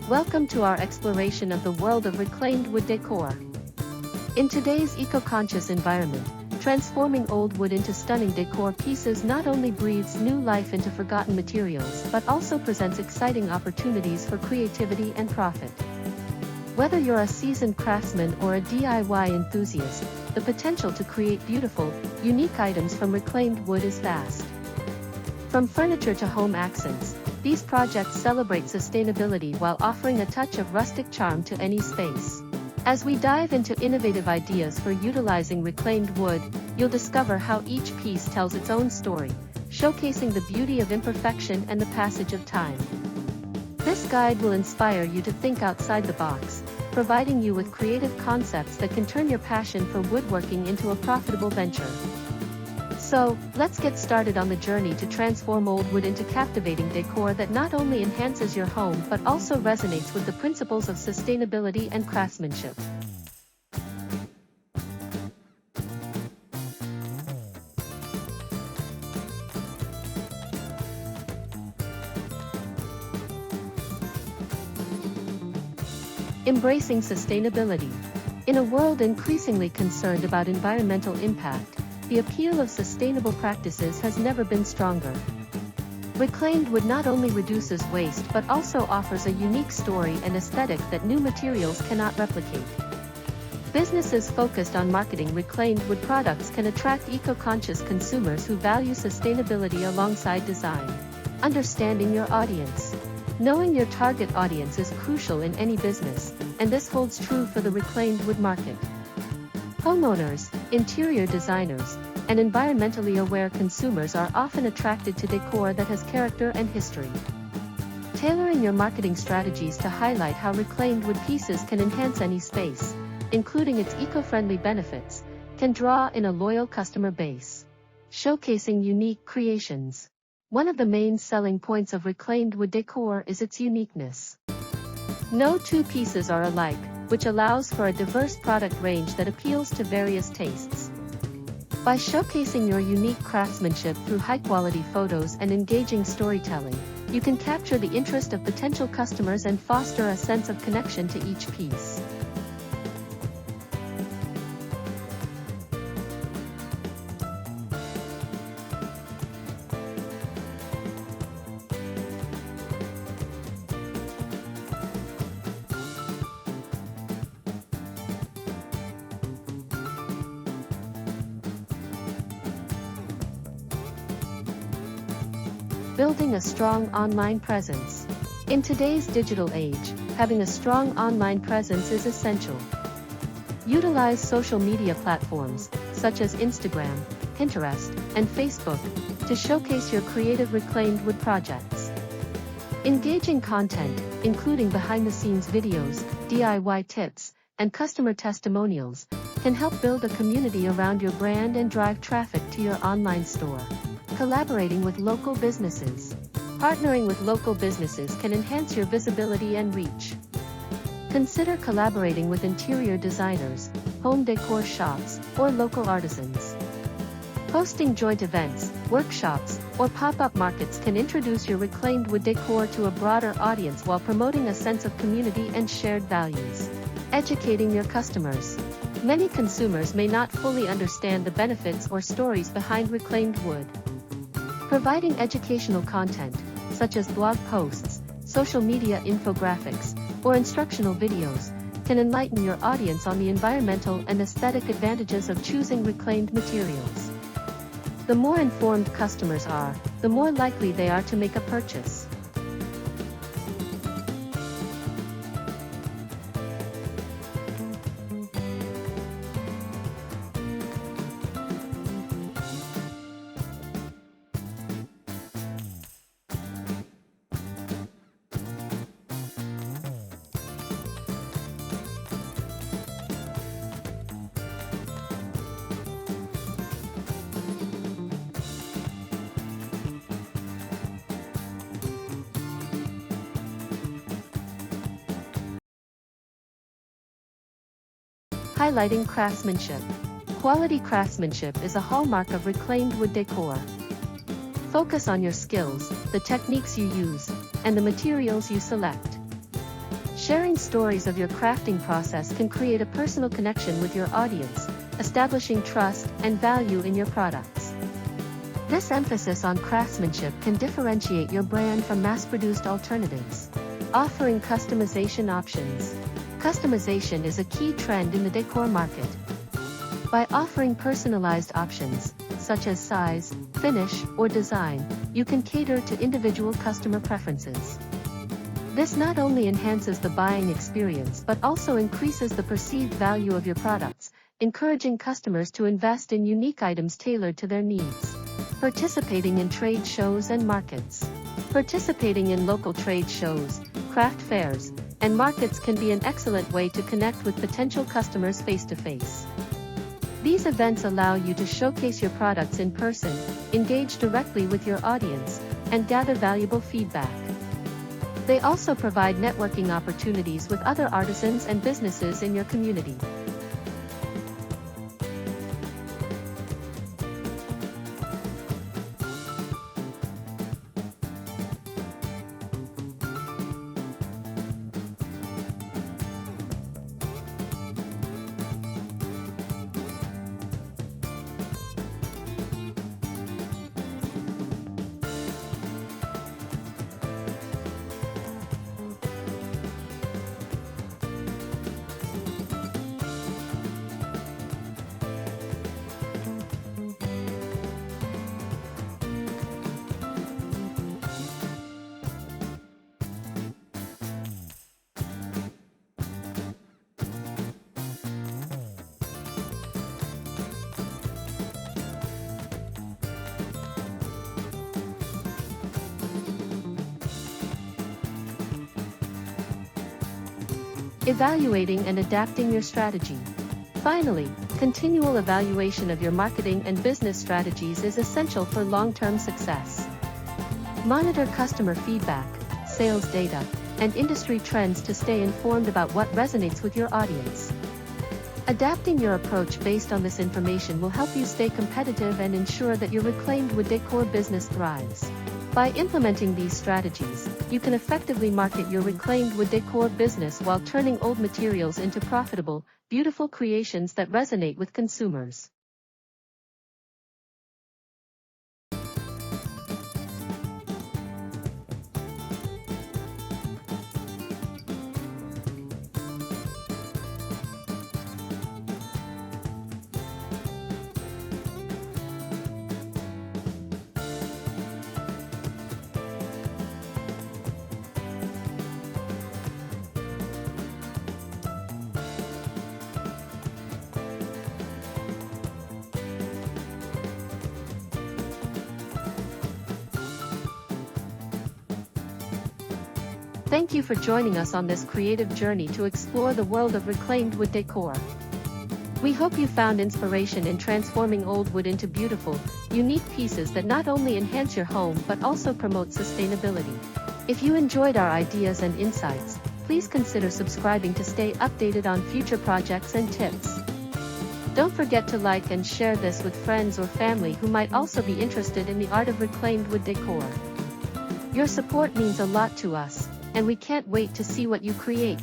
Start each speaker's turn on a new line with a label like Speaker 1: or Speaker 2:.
Speaker 1: Welcome to our exploration of the world of reclaimed wood decor. In today's eco-conscious environment, transforming old wood into stunning decor pieces not only breathes new life into forgotten materials but also presents exciting opportunities for creativity and profit. Whether you're a seasoned craftsman or a DIY enthusiast, the potential to create beautiful, unique items from reclaimed wood is vast. From furniture to home accents, these projects celebrate sustainability while offering a touch of rustic charm to any space. As we dive into innovative ideas for utilizing reclaimed wood, you'll discover how each piece tells its own story, showcasing the beauty of imperfection and the passage of time. This guide will inspire you to think outside the box, providing you with creative concepts that can turn your passion for woodworking into a profitable venture. So, let's get started on the journey to transform old wood into captivating decor that not only enhances your home but also resonates with the principles of sustainability and craftsmanship. Embracing sustainability. In a world increasingly concerned about environmental impact, the appeal of sustainable practices has never been stronger. Reclaimed wood not only reduces waste but also offers a unique story and aesthetic that new materials cannot replicate. Businesses focused on marketing reclaimed wood products can attract eco-conscious consumers who value sustainability alongside design. Understanding your audience. Knowing your target audience is crucial in any business, and this holds true for the reclaimed wood market. Homeowners, interior designers, and environmentally aware consumers are often attracted to decor that has character and history. Tailoring your marketing strategies to highlight how reclaimed wood pieces can enhance any space, including its eco-friendly benefits, can draw in a loyal customer base. Showcasing unique creations. One of the main selling points of reclaimed wood decor is its uniqueness. No two pieces are alike, which allows for a diverse product range that appeals to various tastes. By showcasing your unique craftsmanship through high-quality photos and engaging storytelling, you can capture the interest of potential customers and foster a sense of connection to each piece. Building a strong online presence. In today's digital age, having a strong online presence is essential. Utilize social media platforms, such as Instagram, Pinterest, and Facebook, to showcase your creative reclaimed wood projects. Engaging content, including behind-the-scenes videos, DIY tips, and customer testimonials, can help build a community around your brand and drive traffic to your online store. Collaborating with local businesses. Partnering with local businesses can enhance your visibility and reach. Consider collaborating with interior designers, home decor shops, or local artisans. Hosting joint events, workshops, or pop-up markets can introduce your reclaimed wood decor to a broader audience while promoting a sense of community and shared values. Educating your customers. Many consumers may not fully understand the benefits or stories behind reclaimed wood. Providing educational content, such as blog posts, social media infographics, or instructional videos, can enlighten your audience on the environmental and aesthetic advantages of choosing reclaimed materials. The more informed customers are, the more likely they are to make a purchase. Highlighting craftsmanship. Quality craftsmanship is a hallmark of reclaimed wood decor. Focus on your skills, the techniques you use, and the materials you select. Sharing stories of your crafting process can create a personal connection with your audience, establishing trust and value in your products. This emphasis on craftsmanship can differentiate your brand from mass-produced alternatives. Offering customization options. Customization is a key trend in the decor market. By offering personalized options, such as size, finish, or design, you can cater to individual customer preferences. This not only enhances the buying experience but also increases the perceived value of your products, encouraging customers to invest in unique items tailored to their needs. Participating in trade shows and markets. Participating in local trade shows, craft fairs, and markets can be an excellent way to connect with potential customers face-to-face. These events allow you to showcase your products in person, engage directly with your audience, and gather valuable feedback. They also provide networking opportunities with other artisans and businesses in your community. Evaluating and adapting your strategy. Finally, continual evaluation of your marketing and business strategies is essential for long-term success. Monitor customer feedback, sales data, and industry trends to stay informed about what resonates with your audience. Adapting your approach based on this information will help you stay competitive and ensure that your Reclaimed Wood Decor business thrives. By implementing these strategies, you can effectively market your Reclaimed Wood Decor business while turning old materials into profitable, beautiful creations that resonate with consumers. Thank you for joining us on this creative journey to explore the world of reclaimed wood decor. We hope you found inspiration in transforming old wood into beautiful, unique pieces that not only enhance your home but also promote sustainability. If you enjoyed our ideas and insights, please consider subscribing to stay updated on future projects and tips. Don't forget to like and share this with friends or family who might also be interested in the art of reclaimed wood decor. Your support means a lot to us, and we can't wait to see what you create.